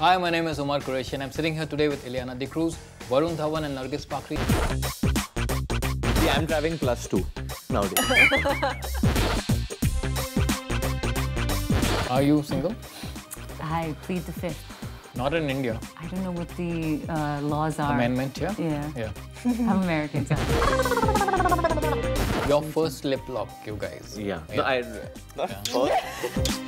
Hi, my name is Umar Qureshi and I'm sitting here today with Ileana the Cruz, Varun Dhawan and Nargis Fakhr. See, I'm driving +2 nowadays. Are you single? I plead the fifth. Not in India. I don't know what the laws are. Amendment, yeah? Yeah. I'm American, so. Your first lip lock, you guys. Yeah. No, not first.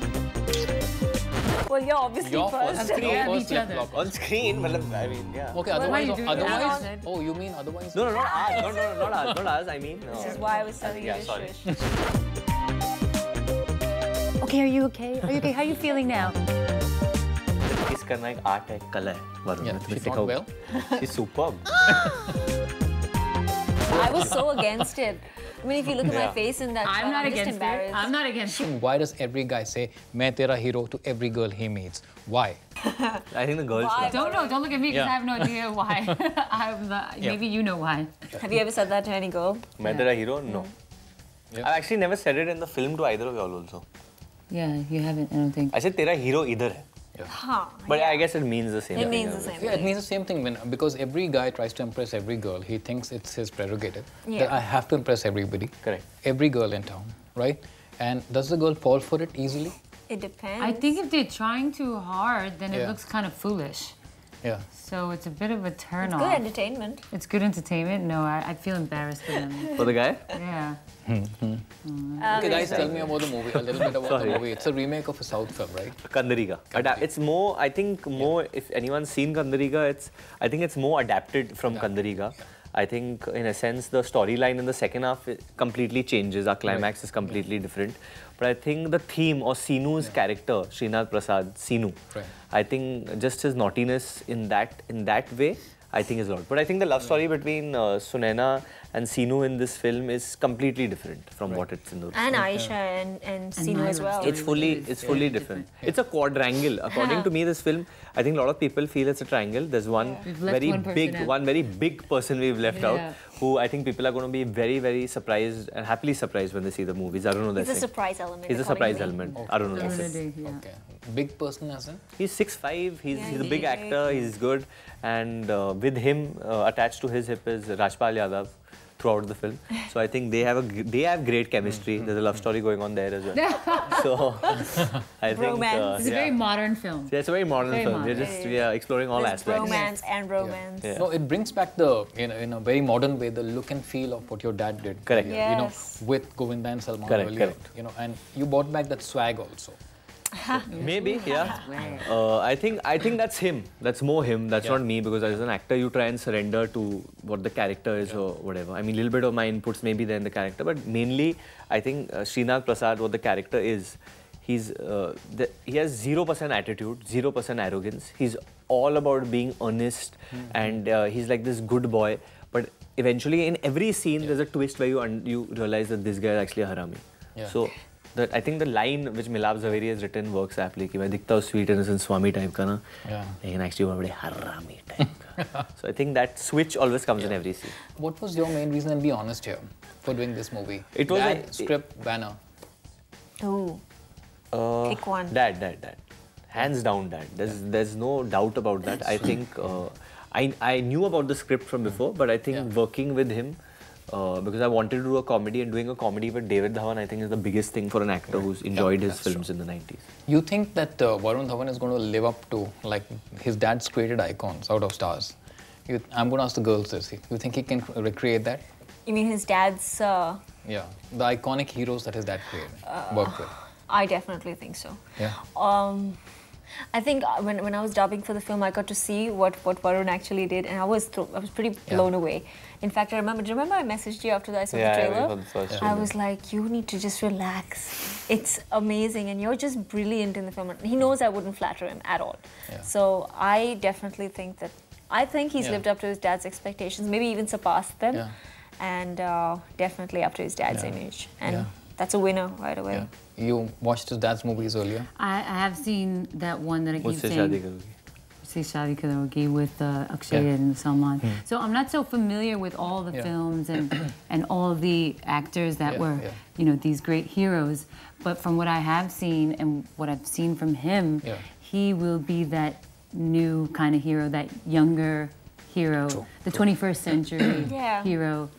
Well, you're obviously Your first. first lip lock. On screen, I mean, yeah. Okay, Well, why you doing otherwise. that? Oh, you mean otherwise? No, not us. Not us. I mean, no. This is why I was telling you to sorry. shush. Okay, are you okay? Are you okay? How are you feeling now? Kiss करना एक art है, कला है. Varun, Yeah, मैं तुम्हें she taught सिखाऊं. well. She's superb. I was so against it. I mean, if you look at my face in that shot, I'm just embarrassed. I'm not against it. Why does every guy say, "Main tera hero" to every girl he meets? Why? I think the girls Why? love Don't look at me because Yeah. I have no idea why. Maybe you know why. Have you ever said that to any girl? मैं तेरा hero? No. Yeah. I've actually never said it in the film to either of y'all also. Yeah, you haven't, I don't think. I said तेरा hero इधर है. Huh. But I guess it means the same It thing. means the same Yeah, it thing. means the same thing because every guy tries to impress every girl. He thinks it's his prerogative that Yeah. I have to impress everybody. Correct. Every girl in town, right? And does the girl fall for it easily? It depends. I think if they're trying too hard, then it Yeah. looks kind of foolish. Yeah. So it's a bit of a turn it's off. good entertainment. It's good entertainment. No, I feel embarrassed for them. For the guy? Yeah. Okay, guys, tell me about the movie. A little bit about the movie. It's a remake of a South film, right? Kandariga. It's more, I think, more. If anyone's seen Kandariga, I think it's more adapted from Kandariga. Yeah. I think, in a sense, the storyline in the second half completely changes. Our climax is completely different. But I think the theme or Sinu's character, Srinath Prasad, Sinu, I think just his naughtiness in that way, I think is a lot. But I think the love story between Sunaina and Sinu in this film is completely different from what it's in the And Aisha and Sinu as well. It's fully different. It's a quadrangle. According to me, this film, I think a lot of people feel it's a triangle. There's one very big person we've left out, who I think people are going to be very, very surprised and happily surprised when they see the movies. I don't know that. It's a surprise element. It's a surprise element. I don't know. Okay. Big person as in? He's 6'5". He's a big actor. He's good, and with him attached to his hip is Rajpal Yadav throughout the film. So I think they have great chemistry. There's a love story going on there as well. So I think Romance. It's a very modern film. Yeah, it's a very modern film. We're exploring all There's aspects. romance and romance. Yeah. No, it brings back the, in a very modern way, the look and feel of what your dad did. Correct. You know, Yes. with Govinda and Salman Correct, earlier. correct. You know, and you brought back that swag also. Maybe, yeah. I think that's him. That's more him. That's not me, because as an actor, you try and surrender to what the character is or whatever. I mean, a little bit of my inputs may be there in the character, but mainly, I think Srinath Prasad, what the character is, he has 0% attitude, 0% arrogance. He's all about being honest, and he's like this good boy. But eventually, in every scene, there's a twist where you realize that this guy is actually a harami. Yeah. So I think the line which Milab Zaveri has written works aptly. कि मैं दिखता हूँ sweet innocent Swami type का ना, लेकिन actually वो बड़े harami type का. So I think that switch always comes in every scene. What was your main reason, and be honest here, for doing this movie? It was Dad, script, banner. Ooh. Pick one. Dad. Hands down, Dad. There's no doubt about that. I think I knew about the script from before, but I think working with him, because I wanted to do a comedy, and doing a comedy with David Dhawan, I think is the biggest thing for an actor who's enjoyed his films in the 90s. You think that Varun Dhawan is going to live up to like his dad's created icons out of stars? I'm going to ask the girls this. You think he can recreate that? You mean his dad's... Yeah, the iconic heroes that his dad created, worked with. I definitely think so. Yeah. I think when I was dubbing for the film, I got to see what Varun actually did, and I was pretty blown away. In fact, do you remember I messaged you after I saw the trailer? I was like, you need to just relax. It's amazing, and you're just brilliant in the film. He knows I wouldn't flatter him at all. Yeah. So I definitely think that, he's lived up to his dad's expectations, maybe even surpassed them, and definitely up to his dad's image. And that's a winner right away. Yeah. You watched his dad's movies earlier? I have seen that one that I keep saying. Se Shaadi Karogi with Akshay and Salman. So I'm not so familiar with all the films and all the actors that were, you know, these great heroes. But from what I have seen and what I've seen from him, he will be that new kind of hero, that younger hero, the 21st century hero.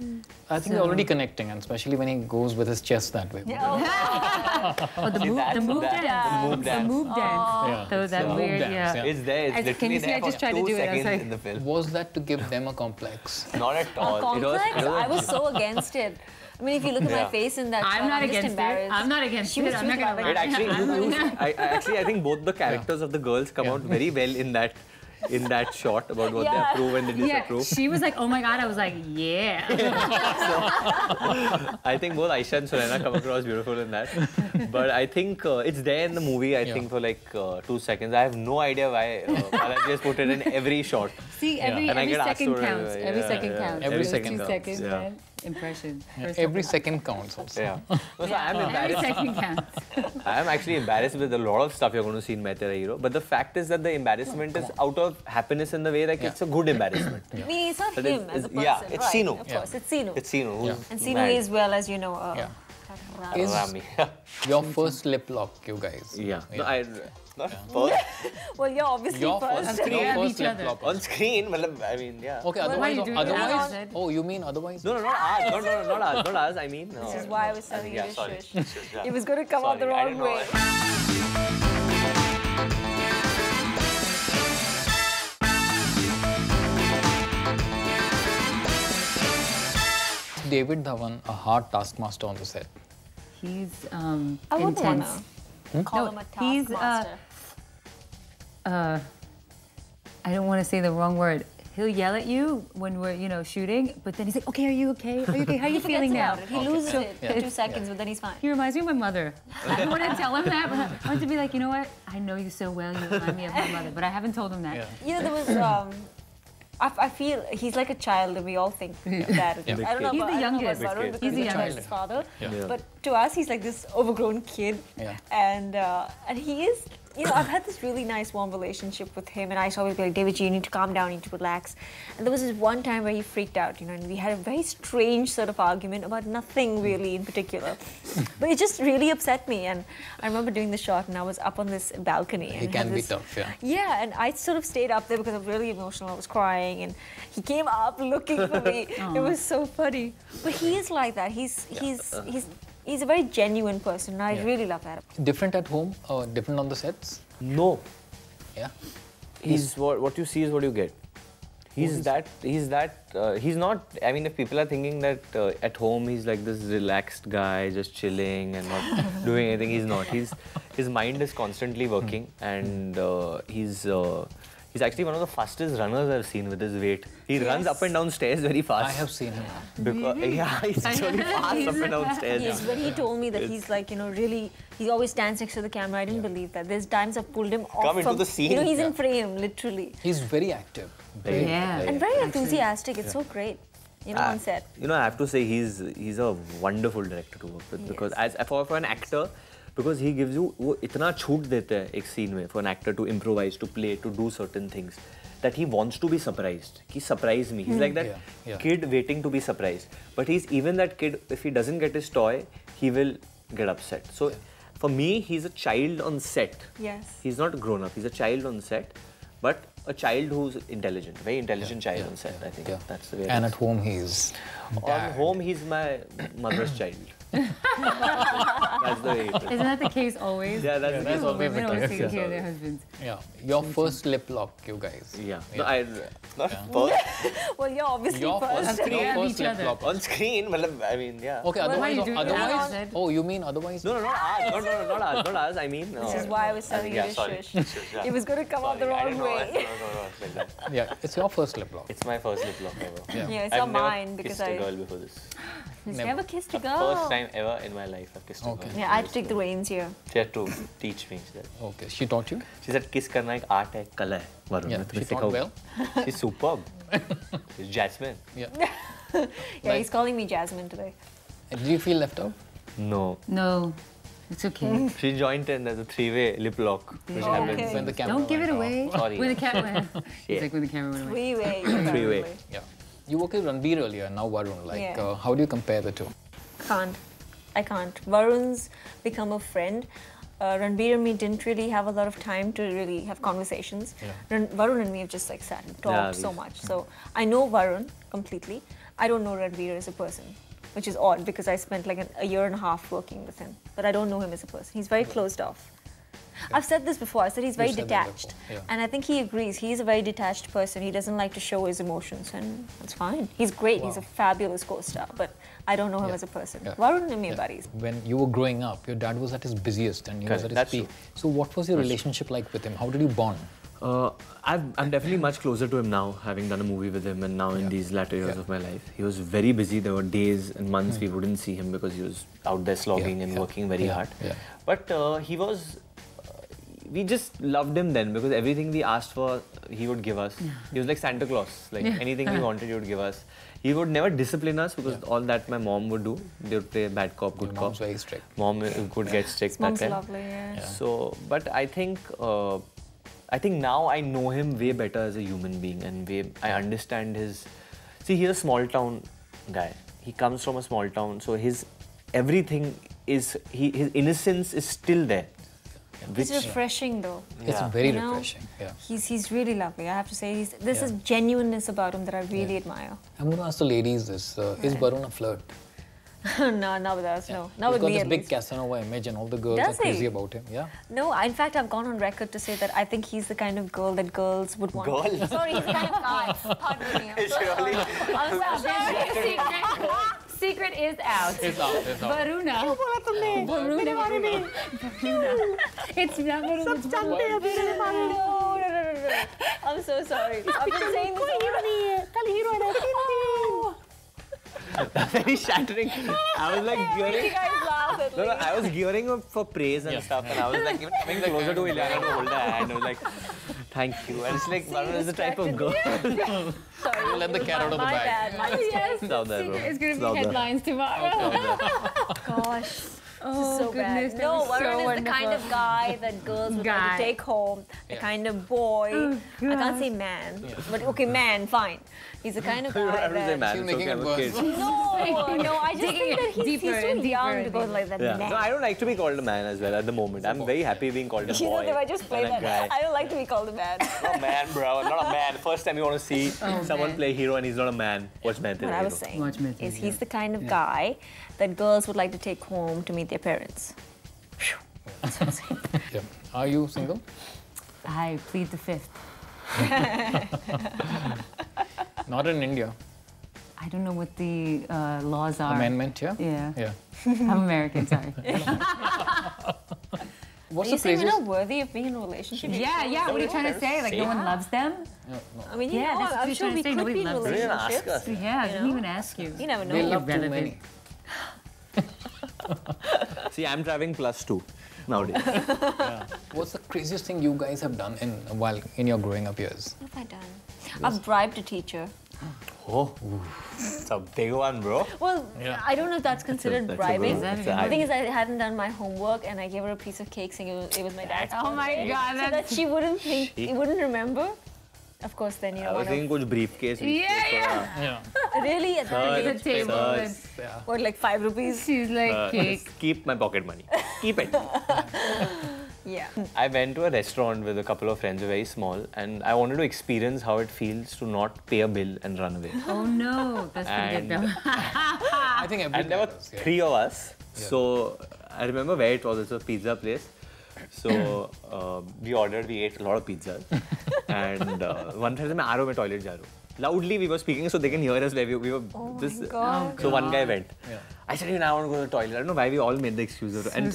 I think they're already connecting, and especially when he goes with his chest that way. Oh, the move dance. The move dance. So that weird, It's there. It's literally can you see? there I just for tried to 2 do it. I was seconds like, in the film. Was that to give them a complex? Not at all. A complex? I was so against it. I mean, if you look at my face in that shot, I'm not just against embarrassed. it. I'm not against it. I'm not gonna lie. It actually, I think both the characters of the girls come out very well in that shot about what they approve and they disapprove. She was like, oh my God. I was like, yeah. I think both Aisha and Sunaina come across beautiful in that. But I think it's there in the movie, I think, for like 2 seconds. I have no idea why Balaji has put it in every shot. See, every second counts. Every second counts. Every second 2 counts. seconds, man. Impression. Every second counts also. Yeah. No, so I'm Every embarrassed. second counts. I am actually embarrassed with a lot of stuff you're going to see in My Tera Hero. But the fact is that the embarrassment is out of happiness in the way, like it's a good embarrassment. I mean, it's not him as a person. Yeah, it's right? Sinu. Of course, it's Sinu. It's Sinu. And Sinu is, well, as you know, Is Rami. your first lip lock, you guys? Yeah. No, not first. well, you're obviously Your first. first, your Yeah, first each lip other. lock. On screen, I mean, yeah. Okay, What are otherwise, you doing? otherwise. Outside? Oh, you mean otherwise? No, not us. Not us. I mean, no. This is why I was telling you Yeah, to sorry. shush. It was going to come out the Sorry, I wrong didn't know way. David Dhawan, a hard taskmaster on the set. He's I wouldn't intense. wanna call him a he's, taskmaster. I don't want to say the wrong word. He'll yell at you when we're, shooting, but then he's like, okay, are you okay? Are you okay? How are you feeling now? He loses it for 2 seconds, but then he's fine. He reminds me of my mother. I don't want to tell him that, but I want to be like, you know what? I know you so well. You remind me of my mother, but I haven't told him that. Yeah. You know, there was. I feel he's like a child, and we all think that. I don't know He's about, the I don't know youngest. about Varun He's because the he's youngest. his father. Yeah. But to us, he's like this overgrown kid. Yeah. And he is. I've had this really nice, warm relationship with him, and I always be like, David, you need to calm down, you need to relax. And there was this one time where he freaked out, and we had a very strange sort of argument about nothing really in particular. But it just really upset me, and I remember doing the shot, and I was up on this balcony. He and can be this, tough, yeah. Yeah, and I sort of stayed up there because I was really emotional, I was crying, and he came up looking for me. It was so funny. But he is like that. He's a very genuine person, and I really love that. Different at home or different on the sets? No. Yeah. He's what you see is what you get. He's not, I mean, if people are thinking that at home he's like this relaxed guy, just chilling and not doing anything, he's not. His mind is constantly working, and he's actually one of the fastest runners I've seen with his weight. He runs up and down stairs very fast. I have seen him. Because, yeah, he's really fast up and down stairs. Yes, when he told me that he's like, really, he always stands next to the camera, I didn't believe that. There's times I've pulled him off Come into from, the scene. he's in frame, literally. He's very active. And very enthusiastic. It's so great, on set. I have to say he's a wonderful director to work with, because as for an actor, because he gives you वो इतना छूट देता है एक scene में for an actor to improvise, to play, to do certain things, that he wants to be surprised. He surprised me. He's like that kid waiting to be surprised. But he's even that kid, if he doesn't get his toy, he will get upset. So for me, he's a child on set. Yes. He's not a grown up. He's a child on set, but a child who's intelligent, very intelligent child on set. I think that's the way. And at home he's on home, he's my mother's child. That's the way it is. Isn't that the case always? Yeah, that's that's always Women the always case. take care of their husbands. Yeah. Your first lip lock, you guys. Yeah. No, not first. Well, you're obviously Your first. first, Yeah, your first each lip other. lock. On screen, I mean, yeah. Okay, What are otherwise, you doing? otherwise. Outside? Oh, you mean otherwise? No, not us. Not us. I mean, This is why I was telling you to sorry. shush. It was going to come out the wrong way. No, like that. Yeah, it's your first lip lock. It's my first lip lock ever. Yeah, it's I've not never mine because kissed a I girl before this. never kissed a girl. First time ever in my life I've kissed a girl. Yeah, I had to take the reins here. She had to teach me that. Okay, she taught you? She said kiss करना एक art है, कला है. Varun, Yeah, मैं तुम्हें she taught सिखाऊंगा. well. She's superb. She's Jasmine. Yeah. Yeah, he's calling me Jasmine today. Did you feel left out? No. No, it's okay. She joined in as a three-way lip lock, which happens. Okay. When the camera Don't give it went away. off. Sorry. When the camera, it's like when the camera went away. Three-way. Three-way. apparently. Yeah. You worked with Ranbir earlier, now Varun. Like, Yeah. how do you compare the two? Can't. I can't. Varun's become a friend. Ranbir and me didn't really have a lot of time to really have conversations. Varun and me have just like sat and talked so much. So I know Varun completely. I don't know Ranbir as a person, which is odd because I spent like a year and a half working with him. But I don't know him as a person. He's very closed off. I've said this before. I said he's very detached. And I think he agrees. He's a very detached person. He doesn't like to show his emotions, and that's fine. He's great. He's a fabulous co-star, but I don't know him as a person. Varun and me are buddies. When you were growing up, your dad was at his busiest and he was at his peak. So what was your relationship like with him? How did you bond? I'm definitely much closer to him now, having done a movie with him and now in these latter years of my life. He was very busy. There were days and months we wouldn't see him because he was out there slogging and working very hard. But he was... we just loved him then because everything we asked for, he would give us. He was like Santa Claus. Like anything we wanted, he would give us. He would never discipline us because all that my mom would do. They would play bad cop, good cop. Mom's very strict. Mom could get strict that time. Mom's lovely, So, but I think now I know him way better as a human being and I understand his... See, he's a small town guy. He comes from a small town, so his everything is... his innocence is still there. It's refreshing though. It's very refreshing. He's really lovely. I have to say, there's a genuineness about him that I really admire. I'm going to ask the ladies this. Is Varun a flirt? No, not with us, no. Not with me. He's got this big Casanova image and all the girls are crazy about him. No, in fact, I've gone on record to say that I think he's the kind of girl that girls would want. Girl? Sorry, he's the kind of guy. Pardon me. I'm so sorry. Secret is out. It's out. Varuna. Varuna. It's not Varuna. No. I'm so sorry. I've been saying this. Very shattering. I was like gearing. You guys laugh at me. I was gearing up for praise and stuff, and I was like even coming closer to Ileana to hold her hand. I was like, thank you. And it's like Varun is the type of girl. Sorry. You let the cat out of the bag. My bad. Stop there, bro. It's going to be headlines tomorrow. Gosh. Oh, so goodness, bad. No, Varun is the kind wonderful. of guy that girls would like to take home. The kind of boy. I can't say man, but okay, man, fine. He's the kind of guy that... She's making it worse. No, I just think that he's too young to go like that. Man. No, I don't like to be called a man as well at the moment. I'm very happy being called a boy. You know, if I just play that, guy. I don't like to be called a man. Not a man, bro. I'm not a man. First time you want to see someone play hero and he's not a man. Watch Man Tera. What I was saying is he's the kind of guy that girls would like to take home to meet their parents. That's what I'm saying. Are you single? I plead the fifth. Not in India. I don't know what the laws are. Amendment, Yeah. Yeah. I'm American, sorry. What's Are you the saying we're craziest? not worthy of being in a relationship? Yeah. What are you trying to say? Like no one loves them? I mean, Yeah, that's what I'm you're sure trying we to say. could Nobody be in loves us. relationships. Yeah, I didn't even ask you. You never know. They love too Irrelevant. many. See, I'm driving +2 nowadays. What's the craziest thing you guys have done in your growing up years? What have I done? I've bribed a teacher. Oh, it's a big one, bro. Well, I don't know if that's considered that's bribing. that's The thing is, I hadn't done my homework, and I gave her a piece of cake saying it was my dad's Oh my birthday, God, so that she wouldn't think, wouldn't remember. Of course, then you know. I was thinking kuch briefcase. Yeah. Really? At that At age? the table. and What, like 5 rupees? She's like, cake. Keep my pocket money. Keep it. Yeah. I went to a restaurant with a couple of friends, very small, and I wanted to experience how it feels to not pay a bill and run away. Oh no, that's pretty good though. I think every And there were does, 3 of us. So I remember where it was. It's a pizza place. So we ate a lot of pizzas. And one time I was in the toilet. Loudly we were speaking so they can hear us. We were God. So one guy went. I said, I want to go to the toilet. I don't know why we all made the excuse. And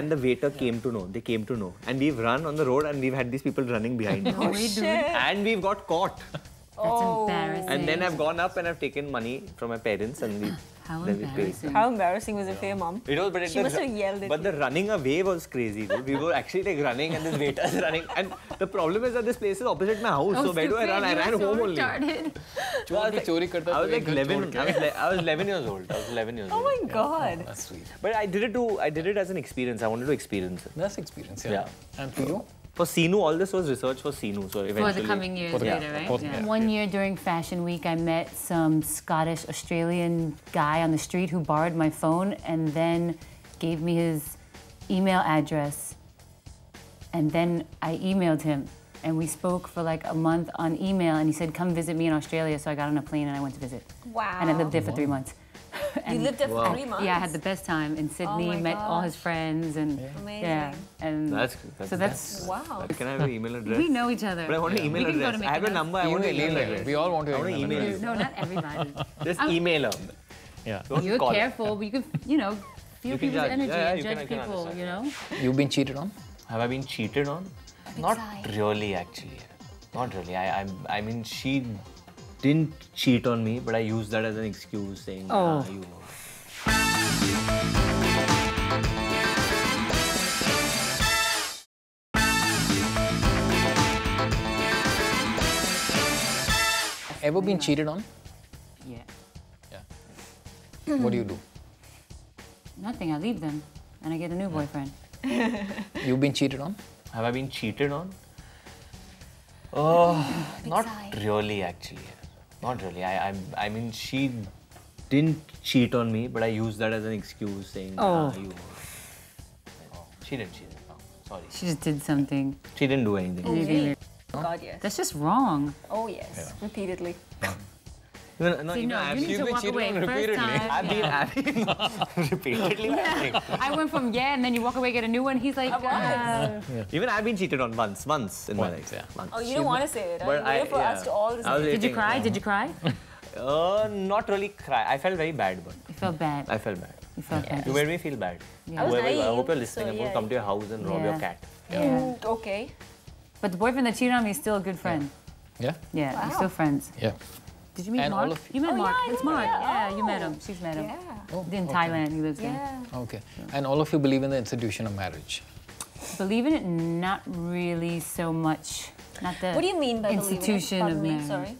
the waiter came to know. They came to know. And we've run on the road and we've had these people running behind us. Oh, shit. And we've got caught. That's embarrassing. And then I've gone up and I've taken money from my parents and How then we paid. embarrassing. How embarrassing was it for your mom? It was, but She must have yelled at But you. the running away was crazy, dude. We were actually like running and this waiter's running. And the problem is that this place is opposite my house. So where do I run? I ran home only. So I was like 11. I was 11 years old. Oh my God. That's sweet. But I did it as an experience. I wanted to experience it. That's experience, Yeah. And for you? For Sinu, all this was research for Sinu. So eventually, For the coming years later, right? Yeah. One year during Fashion Week, I met some Scottish Australian guy on the street who borrowed my phone and then gave me his email address, and then I emailed him. And we spoke for like a month on email, and he said, come visit me in Australia. So I got on a plane and I went to visit. Wow. And I lived there for 3 months. You lived there for 3 months? Yeah, I had the best time in Sydney, met all his friends, and amazing. and That's wow. Can I have your email address? We know each other. But I want an email address. I have a number. I want an email address. We all want to email you. No, not everybody. Just email her. Yeah. You're careful, but you can, you know, feel people's judge. energy Yeah, and you judge can people, understand. you know? You've been cheated on? Have I been cheated on? Not really, actually. Not really. I mean, she didn't cheat on me, but I used that as an excuse, saying, Oh. you. Ever been cheated on? Yeah. Yeah. What do you do? Nothing, I leave them, and I get a new boyfriend. You've been cheated on? Have I been cheated on? Oh, not really, actually. Not really. I mean, she didn't cheat on me, but I used that as an excuse, saying, you. She didn't cheat. No, sorry. She just did something. She didn't do anything. God, yes. That's just wrong. Oh, yes. Repeatedly. No, See, no, you need to been walk cheated away on first repeatedly. time. I've been repeatedly. I went from and then you walk away, get a new one. He's like, Even I've been cheated on once in my life. Yeah. Once. Oh, you don't want to say it. But You waited for us to all I was Did you waiting, cry? Did you cry? Not really cry. I felt very bad, but You felt bad. I felt bad. You felt bad. You made me feel bad. I was I naive, hope you're listening. so I'm going to come to your house and rob Yeah. your cat. Yeah. Okay. But the boyfriend that cheated on me is still a good friend. Yeah? Yeah, we're Wow. still friends. Yeah. Did you meet And all Mark? of- You met Oh, Mark. yeah, I It's know, Mark. yeah. Yeah, you met Oh. him. She's met him. Yeah. In okay. Thailand, he lives there. Yeah. Okay. And all of you believe in the institution of marriage? Believe in it? Not really so much. Not the What do you mean by institution believing it? of Pardon me, marriage. Sorry.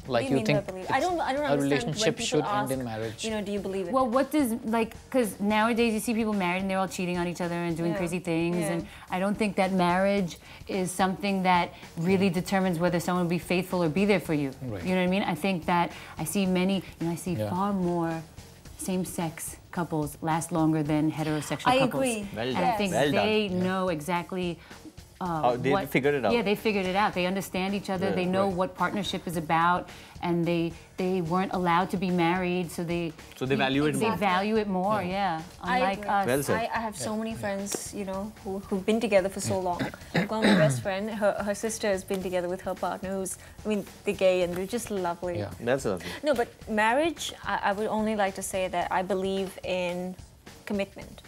Like What do you you mean by think believe? I don't a understand relationship when should people ask, end in marriage? You know, do you believe it? Well, what does, like, because nowadays you see people married and they're all cheating on each other and doing Yeah. crazy things. Yeah. And I don't think that marriage is something that really determines whether someone will be faithful or be there for you. Right. You know what I mean? I think that I see I see Yeah. far more same-sex couples last longer than heterosexual I couples. agree. Well And done. I think Well they done. know exactly They figured it out. Yeah, they figured it out. They understand each other. Yeah, they know right. what partnership is about, and they weren't allowed to be married, so they value it They more. value it more. Yeah, unlike us. Well said. I have so many friends, you know, who've been together for so long. I've got my best friend, her sister has been together with her partner who's, they're gay and they're just lovely. Yeah. That's lovely. No, but marriage, I would only like to say that I believe in commitment.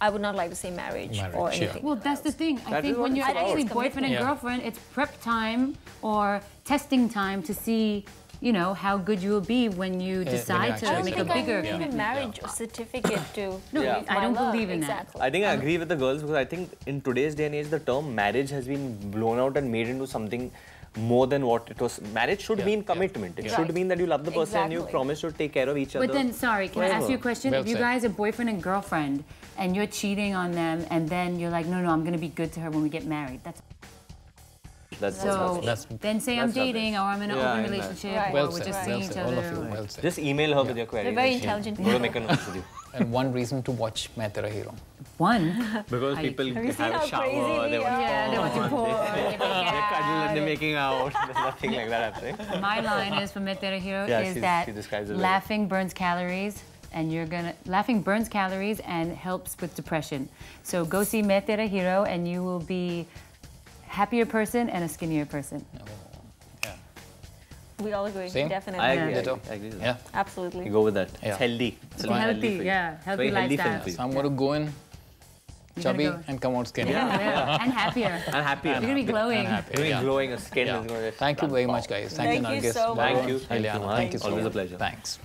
I would not like to say marriage or Marriage, yeah. Well, that's the thing. I That think is what when it's you're about. actually It's boyfriend and commitment. girlfriend, it's prep time or testing time to see, you know, how good you will be when you decide actually to I don't make a think I bigger need a commitment. marriage certificate to. No, Yeah. I don't my love. believe in that. Exactly. I think I agree with the girls because I think in today's day and age, the term marriage has been blown out and made into something more than what it was. Marriage should mean commitment. It should Right. mean that you love the person and you Exactly. promise to take care of each other. But then, sorry, can I ask you a question? Well If you said. guys are boyfriend and girlfriend and you're cheating on them and then you're like, no, I'm going to be good to her when we get married. That's So That's- then say I'm that's rubbish. dating or I'm in an Yeah, open I know. relationship Right. or Well we're said, just well seeing each said. All other. of you, well said. Just email her with your queries. They're very and she- intelligent Go to make a note with you. And one reason to watch Main Tera Hero. One. Because I- people Have you seen have a how shower, crazy they we want are? Yeah, they want to pour. they cuddle and they're making out. There's nothing like that happening. My line is for Main Tera Hero Yeah, is she that describes it very laughing burns calories and laughing burns calories and helps with depression. So go see Main Tera Hero and you will be happier person and a skinnier person. Yeah. We all agree. Same? Definitely. I agree. Ditto. I agree with Yeah. that. Absolutely. You go with that. Yeah. It's healthy. It's Be healthy, for you. yeah, It's healthy very healthy film lifestyle. for you. So I'm going to go in You're chubby gonna go- and come out skinny. Yeah, and happier. And happier. You're gonna be glowing. happy. You're Yeah. glowing, a skin Yeah. is going to Thank you very much, guys. Thank you, Thank you Nargis. so much. Thank you. Thank you. Ileana. Thank you so Always a much. pleasure. Thanks.